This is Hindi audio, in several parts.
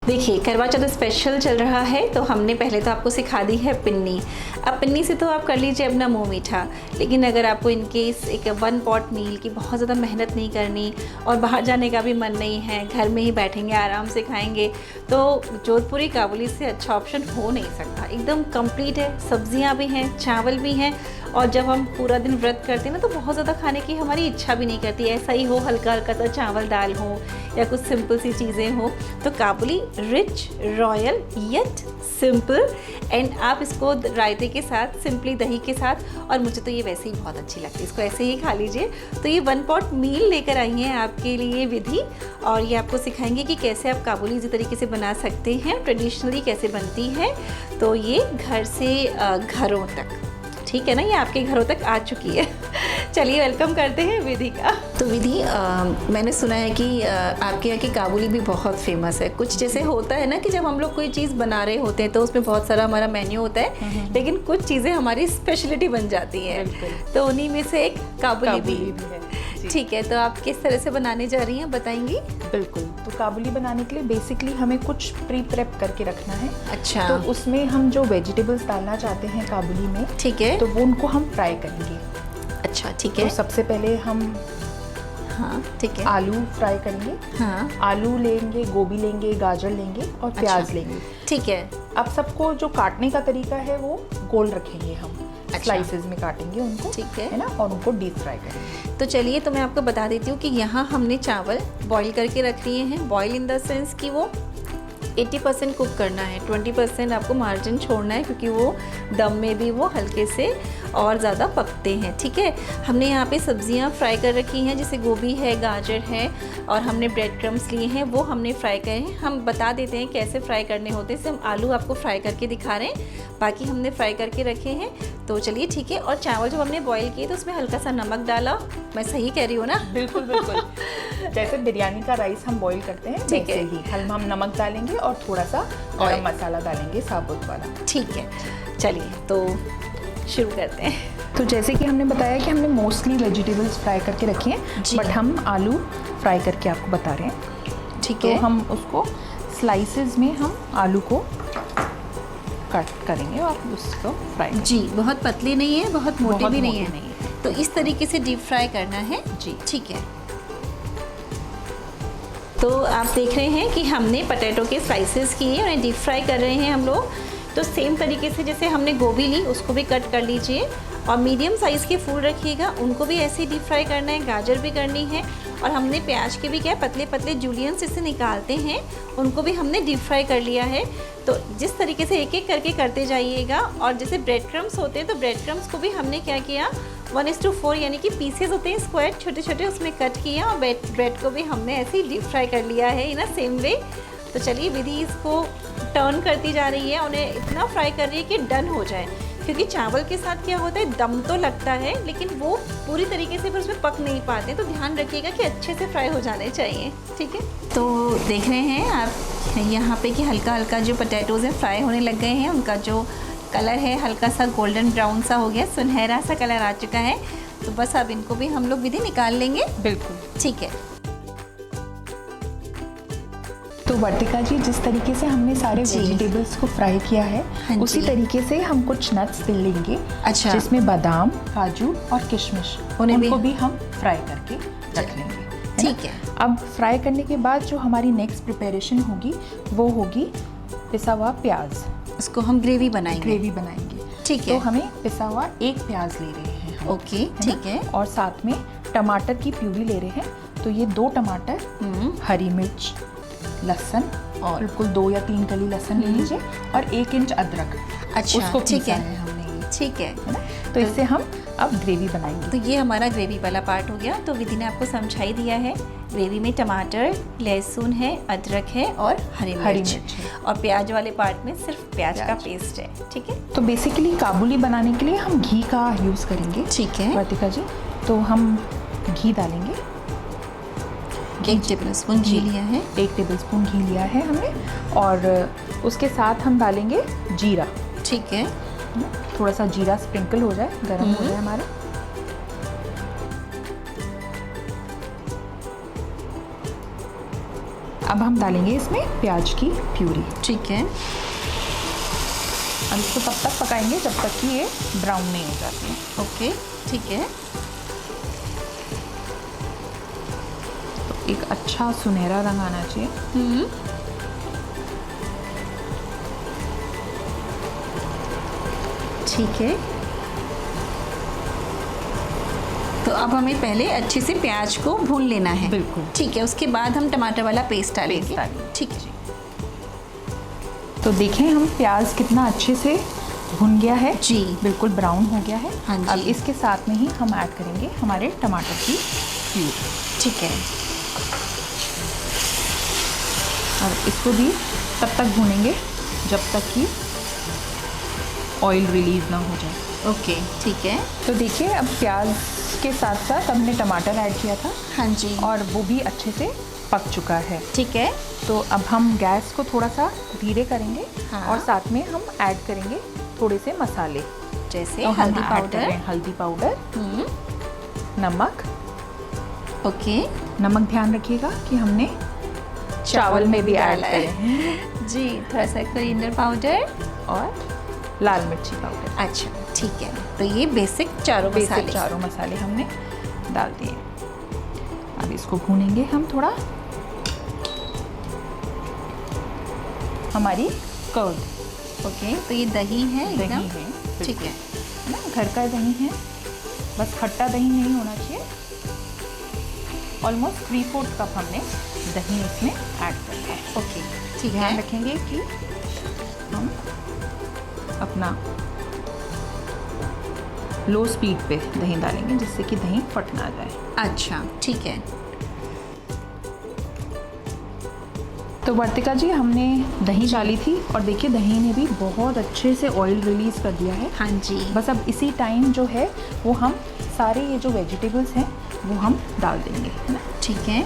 देखिए करवा चौथ स्पेशल चल रहा है, तो हमने पहले तो आपको सिखा दी है पिन्नी। अब पिन्नी से तो आप कर लीजिए अपना मुंह मीठा, लेकिन अगर आपको इनकेस एक 1 पॉट मील की बहुत ज़्यादा मेहनत नहीं करनी और बाहर जाने का भी मन नहीं है, घर में ही बैठेंगे आराम से खाएंगे, तो जोधपुरी काबुली से अच्छा ऑप्शन हो नहीं सकता। एकदम कंप्लीट है, सब्जियां भी हैं, चावल भी हैं, और जब हम पूरा दिन व्रत करते हैं ना तो बहुत ज़्यादा खाने की हमारी इच्छा भी नहीं करती। ऐसा ही हो हल्का हल्का सा चावल दाल हो या कुछ सिंपल सी चीज़ें हो, तो काबुली rich royal yet simple. And आप इसको रायते के साथ, सिंपली दही के साथ, और मुझे तो ये वैसे ही बहुत अच्छी लगती है, इसको ऐसे ही खा लीजिए। तो ये 1 पॉट मील लेकर आई हैं आपके लिए विधि, और ये आपको सिखाएंगे कि कैसे आप काबुली इसी तरीके से बना सकते हैं, ट्रेडिशनली कैसे बनती है। तो ये घर से घरों तक, ठीक है ना, ये आपके घरों तक आ चुकी है। चलिए वेलकम करते हैं विधि का। तो विधि, मैंने सुना है कि आपके यहाँ की काबुली भी बहुत फेमस है। कुछ जैसे होता है ना कि जब हम लोग कोई चीज़ बना रहे होते हैं तो उसमें बहुत सारा हमारा मेन्यू होता है, लेकिन कुछ चीज़ें हमारी स्पेशलिटी बन जाती हैं, तो उन्हीं में से एक काबुली भी है। ठीक है, तो आप किस तरह से बनाने जा रही हैं, बताएंगी? बिल्कुल। तो काबुली बनाने के लिए बेसिकली हमें कुछ प्री प्रेप करके रखना है। अच्छा। तो उसमें हम जो वेजिटेबल्स डालना चाहते हैं काबुली में, ठीक है, तो वो उनको हम फ्राई करेंगे। अच्छा, ठीक है। तो सबसे पहले हम हाँ, ठीक है, आलू फ्राई करेंगे। हाँ, आलू लेंगे, गोभी लेंगे, गाजर लेंगे और प्याज लेंगे। ठीक है। अब सबको जो काटने का तरीका है वो गोल रखेंगे हम। अच्छा। स्लाइसेस में काटेंगे उनको, ठीक है ना, और उनको डीप फ्राई करेंगे। तो चलिए, तो मैं आपको बता देती हूँ कि यहाँ हमने चावल बॉईल करके रख लिए हैं। बॉईल इन द सेंस कि वो 80% कुक करना है, 20% आपको मार्जिन छोड़ना है, क्योंकि वो दम में भी वो हल्के से और ज़्यादा पकते हैं। ठीक है, हमने यहाँ पे सब्जियाँ फ्राई कर रखी हैं, जैसे गोभी है, गाजर है, और हमने ब्रेड क्रम्स लिए हैं, वो हमने फ्राई करे हैं। हम बता देते हैं कैसे फ्राई करने होते हैं, जैसे हम आलू आपको फ्राई करके दिखा रहे हैं, बाकी हमने फ्राई करके रखे हैं। तो चलिए ठीक है। और चावल जब हमने बॉईल किए तो उसमें हल्का सा नमक डाला, मैं सही कह रही हूँ ना? बिल्कुल बिल्कुल। जैसे बिरयानी का राइस हम बॉईल करते हैं, ठीक है, ही हम नमक डालेंगे और थोड़ा सा गरम मसाला डालेंगे, साबुत वाला। ठीक है, चलिए तो शुरू करते हैं। तो जैसे कि हमने बताया कि हमने मोस्टली वेजिटेबल्स फ्राई करके रखी हैं, बट हम आलू फ्राई करके आपको बता रहे हैं। ठीक तो है, हम उसको स्लाइसेस में हम आलू को कट करेंगे और उसको फ्राई। जी, बहुत पतली नहीं है, बहुत मोटी भी नहीं है, नहीं। तो इस तरीके से डीप फ्राई करना है। जी, ठीक है। तो आप देख रहे हैं कि हमने पटेटो के स्लाइसेस किए और डीप फ्राई कर रहे हैं हम लोग। तो सेम तरीके से जैसे हमने गोभी ली, उसको भी कट कर लीजिए, और मीडियम साइज़ के फूल रखिएगा, उनको भी ऐसे ही डीप फ्राई करना है। गाजर भी करनी है, और हमने प्याज के भी क्या पतले पतले जूलियंस इससे निकालते हैं, उनको भी हमने डीप फ्राई कर लिया है। तो जिस तरीके से एक एक करके करते जाइएगा। और जैसे ब्रेड क्रम्स होते हैं, तो ब्रेड क्रम्स को भी हमने क्या किया, 1:4 यानी कि पीसेस होते हैं स्क्वायर छोटे छोटे, उसमें कट किया, और ब्रेड को भी हमने ऐसे ही डीप फ्राई कर लिया है इन सेम वे। तो चलिए विधि इसको टर्न करती जा रही है, उन्हें इतना फ्राई कर रही है कि डन हो जाए, क्योंकि चावल के साथ क्या होता है, दम तो लगता है लेकिन वो पूरी तरीके से फिर उसमें पक नहीं पाते, तो ध्यान रखिएगा कि अच्छे से फ्राई हो जाने चाहिए। ठीक है, तो देख रहे हैं आप यहाँ पे कि हल्का हल्का जो पोटैटोज़ हैं फ्राई होने लग गए हैं, उनका जो कलर है हल्का सा गोल्डन ब्राउन सा हो गया, सुनहरा सा कलर आ चुका है। तो बस अब इनको भी हम लोग विधि निकाल लेंगे। बिल्कुल ठीक है। तो वर्तिका जी, जिस तरीके से हमने सारे वेजिटेबल्स को फ्राई किया है, उसी तरीके से हम कुछ नट्स लेंगे। अच्छा। जिसमें बादाम, काजू और किशमिश, उनको भी हम फ्राई करके रख लेंगे। ठीक है। अब फ्राई करने के बाद जो हमारी नेक्स्ट प्रिपरेशन होगी वो होगी पिसा हुआ प्याज। इसको हम ग्रेवी बनाएंगे। ठीक है। तो हमें पिसा हुआ 1 प्याज ले रहे हैं हम। ओके, ठीक है। और साथ में टमाटर की प्यूरी ले रहे हैं, तो ये 2 टमाटर, हरी मिर्च, लहसुन, और बिल्कुल 2 या 3 कली लहसुन ले लीजिए, और 1 इंच अदरक। अच्छा, उसको ठीक है हमने ये, ठीक है ना। तो इससे हम अब ग्रेवी बनाएंगे। तो ये हमारा ग्रेवी वाला पार्ट हो गया। तो विधि ने आपको समझा ही दिया है, ग्रेवी में टमाटर, लहसुन है, अदरक है और हरी मिर्च है। और प्याज वाले पार्ट में सिर्फ प्याज का पेस्ट है। ठीक है। तो बेसिकली काबुली बनाने के लिए हम घी का यूज़ करेंगे। ठीक है वर्तिका जी, तो हम घी डालेंगे। 1 टेबलस्पून घी लिया है। 1 टेबलस्पून घी लिया है हमने, और उसके साथ हम डालेंगे जीरा। ठीक है। थोड़ा सा जीरा स्प्रिंकल हो जाए, गर्म हो जाए हमारा। अब हम डालेंगे इसमें प्याज की प्यूरी। ठीक है। अब इसको तब तक पकाएंगे जब तक कि ये ब्राउन नहीं हो जाती है। ओके, ठीक है। तो एक अच्छा सुनहरा रंग आना चाहिए। ठीक है। तो अब हमें पहले अच्छे से प्याज को भून लेना है। बिल्कुल। ठीक है, उसके बाद हम टमाटर वाला पेस्ट डालेंगे। ठीक है। तो देखें हम प्याज कितना अच्छे से भुन गया है जी, बिल्कुल ब्राउन हो गया है। हाँ जी। अब इसके साथ में ही हम ऐड करेंगे हमारे टमाटर की प्यूरी। ठीक है। और इसको भी तब तक भूनेंगे जब तक कि ऑयल रिलीज ना हो जाए। ओके, ठीक है। तो देखिए अब प्याज के साथ साथ हमने टमाटर ऐड किया था हाँ जी, और वो भी अच्छे से पक चुका है। ठीक है। तो अब हम गैस को थोड़ा सा धीरे करेंगे। हाँ। और साथ में हम ऐड करेंगे थोड़े से मसाले, जैसे तो हल्दी हम ऐड कर पाउडर। रहे हैं हल्दी पाउडर, नमक। ओके नमक ध्यान रखिएगा कि हमने चावल में भी ऐड डाला है। करें। जी, थोड़ा सा कोरिएंडर पाउडर। और लाल मिर्ची पाउडर। अच्छा, ठीक है। तो ये बेसिक चारों बेसिक मसाले। चारों मसाले हमने डाल दिए। अब इसको भूनेंगे हम थोड़ा। हमारी कर्ड, ओके, तो ये दही है दही एकदम। है, ठीक है। है ना, घर का दही है, बस खट्टा दही नहीं होना चाहिए। ऑलमोस्ट 3/4 कप हमने दही इसमें ऐड कर दिया है। ओके, ठीक ध्यान है। रखेंगे कि हम अपना लो स्पीड पे दही डालेंगे जिससे कि दही फट ना जाए। अच्छा, ठीक है। तो वर्तिका जी हमने दही डाली थी और देखिए दही ने भी बहुत अच्छे से ऑयल रिलीज़ कर दिया है। हाँ जी, बस अब इसी टाइम जो है वो हम सारे ये जो वेजिटेबल्स हैं वो हम डाल देंगे, है ना। ठीक है।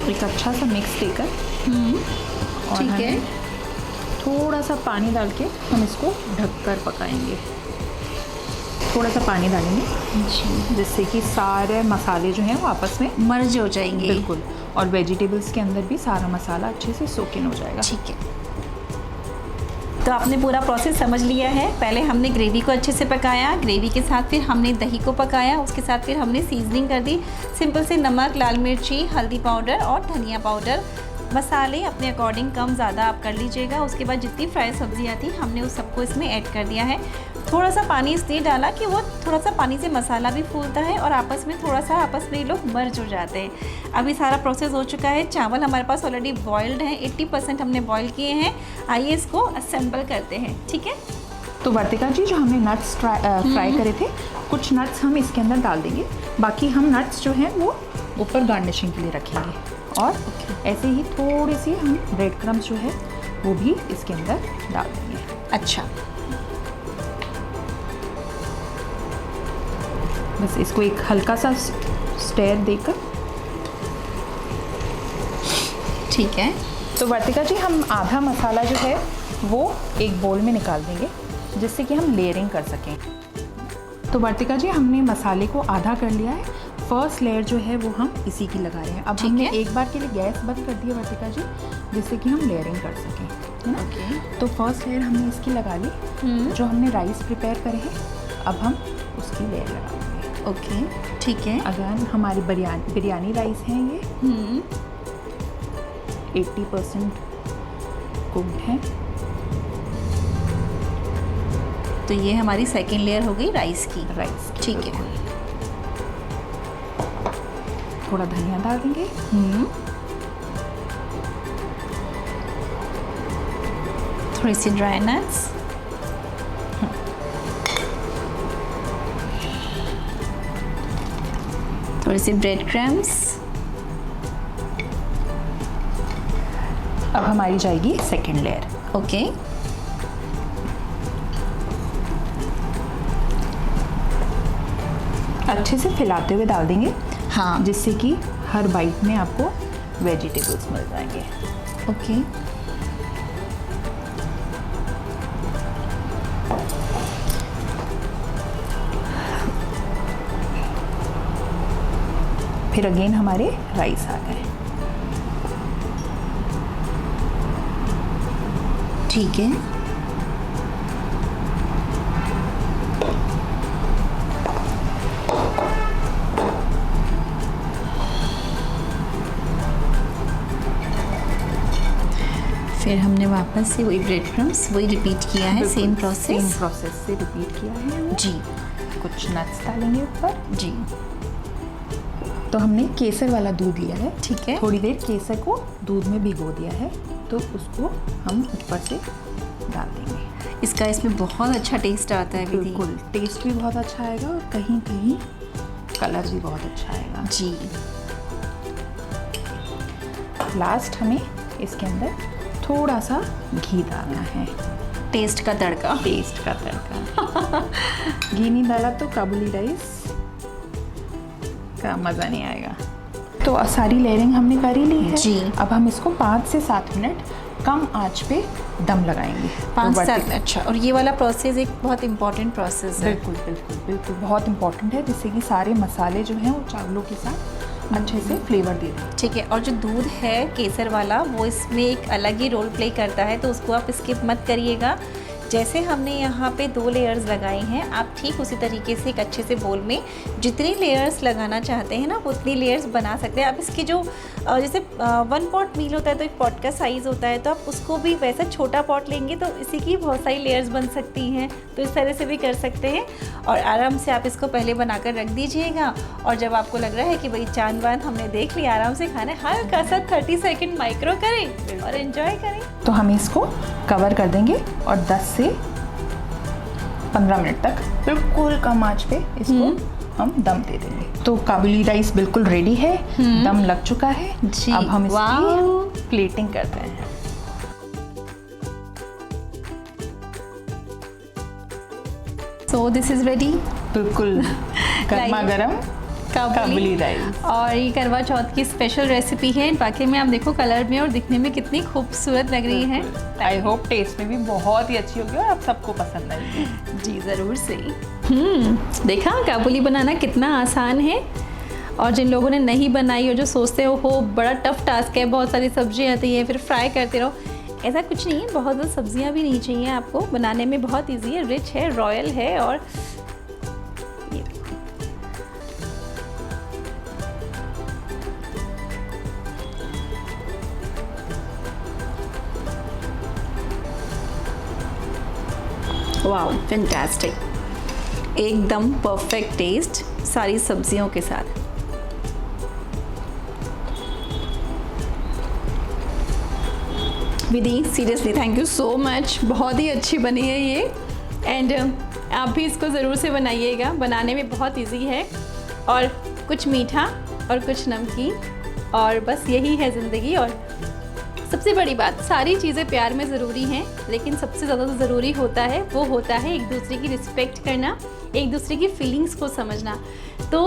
एक अच्छा सा मिक्स देकर और ठीक है। हमें थोड़ा सा पानी डाल के हम इसको ढककर पकाएंगे। थोड़ा सा पानी डालेंगे जी, जिससे कि सारे मसाले जो हैं वो आपस में मर्ज हो जाएंगे। बिल्कुल, और वेजिटेबल्स के अंदर भी सारा मसाला अच्छे से सोक इन हो जाएगा। ठीक है। तो आपने पूरा प्रोसेस समझ लिया है। पहले हमने ग्रेवी को अच्छे से पकाया, ग्रेवी के साथ फिर हमने दही को पकाया, उसके साथ फिर हमने सीजनिंग कर दी। सिंपल से नमक, लाल मिर्ची, हल्दी पाउडर और धनिया पाउडर। मसाले अपने अकॉर्डिंग कम ज़्यादा आप कर लीजिएगा। उसके बाद जितनी फ्राई सब्जियाँ थी हमने उस सबको इसमें ऐड कर दिया है। थोड़ा सा पानी इसलिए डाला कि वो थोड़ा सा पानी से मसाला भी फूलता है और आपस में ये लोग मर्ज हो जाते हैं। अभी सारा प्रोसेस हो चुका है। चावल हमारे पास ऑलरेडी बॉइल्ड हैं, 80% हमने बॉईल किए हैं। आइए इसको असेंबल करते हैं। ठीक है। तो वर्तिका जी जो हमने नट्स फ्राई करे थे, कुछ नट्स हम इसके अंदर डाल देंगे, बाकी हम नट्स जो हैं वो ऊपर गार्निशिंग के लिए रखेंगे। और ऐसे ही थोड़ी सी हम ब्रेड क्रम्स जो है वो भी इसके अंदर डाल देंगे। अच्छा, बस इसको एक हल्का सा स्टेयर देकर। ठीक है। तो वर्तिका जी हम आधा मसाला जो है वो एक बोल में निकाल देंगे जिससे कि हम लेयरिंग कर सकें। तो वर्तिका जी हमने मसाले को आधा कर लिया है। फर्स्ट लेयर जो है वो हम इसी की लगा रहे हैं। अब हमने एक बार के लिए गैस बंद कर दी है वर्तिका जी, जिससे कि हम लेयरिंग कर सकें, है ना। ओके। तो फर्स्ट लेयर हमने इसकी लगा ली। जो हमने राइस प्रिपेयर करे हैं अब हम उसकी लेयर लगाएंगे। ओके, ठीक है। अगर हमारी बिरयानी राइस हैं ये 80% कुक्ड है। तो ये हमारी सेकेंड लेयर हो गई राइस की। ठीक है। थोड़ा धनिया डाल देंगे। थोड़ी सी ड्राई नट्स। थोड़ी सी ब्रेड क्रम्स। अब हमारी जाएगी सेकेंड लेयर। ओके। अच्छे से फैलाते हुए डाल देंगे, हाँ, जिससे कि हर बाइट में आपको वेजिटेबल्स मिल जाएंगे। ओके। फिर अगेन हमारे राइस आ गए। ठीक है। फिर हमने वापस से वही ब्रेड क्रम्स वही रिपीट किया है, सेम प्रोसेस से रिपीट किया है हमने। जी। कुछ नट्स डालेंगे ऊपर। जी। तो हमने केसर वाला दूध लिया है। ठीक है। थोड़ी देर केसर को दूध में भिगो दिया है, तो उसको हम ऊपर से डाल देंगे। इसका इसमें बहुत अच्छा टेस्ट आता है। बिल्कुल, टेस्ट भी बहुत अच्छा आएगा और कहीं कहीं कलर भी बहुत अच्छा आएगा। जी। लास्ट हमें इसके अंदर थोड़ा सा घी डालना है। टेस्ट का तड़का। टेस्ट का तड़का। घी नहीं डाला तो काबुली राइस का मज़ा नहीं आएगा। तो सारी लेयरिंग हमने कर ही ली है जी। अब हम इसको 5 से 7 मिनट कम आंच पे दम लगाएंगे। 5 से 7। अच्छा, और ये वाला प्रोसेस एक बहुत इंपॉर्टेंट प्रोसेस है। बिल्कुल बिल्कुल बिल्कुल बहुत इंपॉर्टेंट है, जिससे कि सारे मसाले जो हैं वो चावलों के साथ अच्छे से फ्लेवर दे दें। ठीक है। और जो दूध है केसर वाला वो इसमें एक अलग ही रोल प्ले करता है, तो उसको आप स्किप मत करिएगा। जैसे हमने यहाँ पे 2 लेयर्स लगाई हैं, आप ठीक उसी तरीके से एक अच्छे से बोल में जितनी लेयर्स लगाना चाहते हैं ना उतनी लेयर्स बना सकते हैं। आप इसकी जो जैसे 1 पॉट मील होता है तो 1 पॉट का साइज़ होता है, तो आप उसको भी वैसा छोटा पॉट लेंगे तो इसी की बहुत सारी लेयर्स बन सकती हैं। तो इस तरह से भी कर सकते हैं और आराम से आप इसको पहले बनाकर रख दीजिएगा। और जब आपको लग रहा है कि भाई चांद वांद हमने देख लिया, आराम से खाना है, हल्का सा 30 सेकेंड माइक्रो करें और एंजॉय करें। तो हम इसको कवर कर देंगे और 10 से 15 मिनट तक बिल्कुल कम आंच पे इसको हम दम दे देंगे। तो काबुली राइस बिल्कुल रेडी है, दम लग चुका है जी। अब हम इसकी प्लेटिंग करते हैं। So this is ready. बिल्कुल गर्मा गर्म काबुली राइस। और ये करवा चौथ की स्पेशल रेसिपी है। बाकी में आप देखो कलर में और दिखने में कितनी खूबसूरत लग रही है। आई होप टेस्ट में भी बहुत ही अच्छी होगी और आप सबको पसंद आएगी। जी ज़रूर से। देखा काबुली बनाना कितना आसान है। और जिन लोगों ने नहीं बनाई और जो सोचते हो बड़ा टफ टास्क है, बहुत सारी सब्जियाँ आती हैं, फिर फ्राई करते रहो, ऐसा कुछ नहीं है। बहुत ज़्यादा सब्जियाँ भी नहीं चाहिए आपको, बनाने में बहुत ईजी है, रिच है, रॉयल है। और वाओ फैंटास्टिक, एकदम परफेक्ट टेस्ट सारी सब्जियों के साथ। Vidhi seriously thank you so much, बहुत ही अच्छी बनी है ये। एंड आप भी इसको ज़रूर से बनाइएगा, बनाने में बहुत इजी है। और कुछ मीठा और कुछ नमकीन, और बस यही है ज़िंदगी। और सबसे बड़ी बात, सारी चीज़ें प्यार में ज़रूरी हैं, लेकिन सबसे ज़्यादा जो ज़रूरी होता है वो होता है एक दूसरे की रिस्पेक्ट करना, एक दूसरे की फीलिंग्स को समझना। तो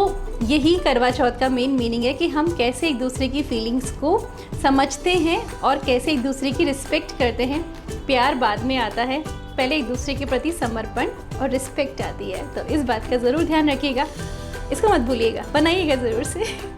यही करवा चौथ का मेन मीनिंग है कि हम कैसे एक दूसरे की फीलिंग्स को समझते हैं और कैसे एक दूसरे की रिस्पेक्ट करते हैं। प्यार बाद में आता है, पहले एक दूसरे के प्रति समर्पण और रिस्पेक्ट आती है। तो इस बात का ज़रूर ध्यान रखिएगा, इसको मत भूलिएगा, बनाइएगा ज़रूर से।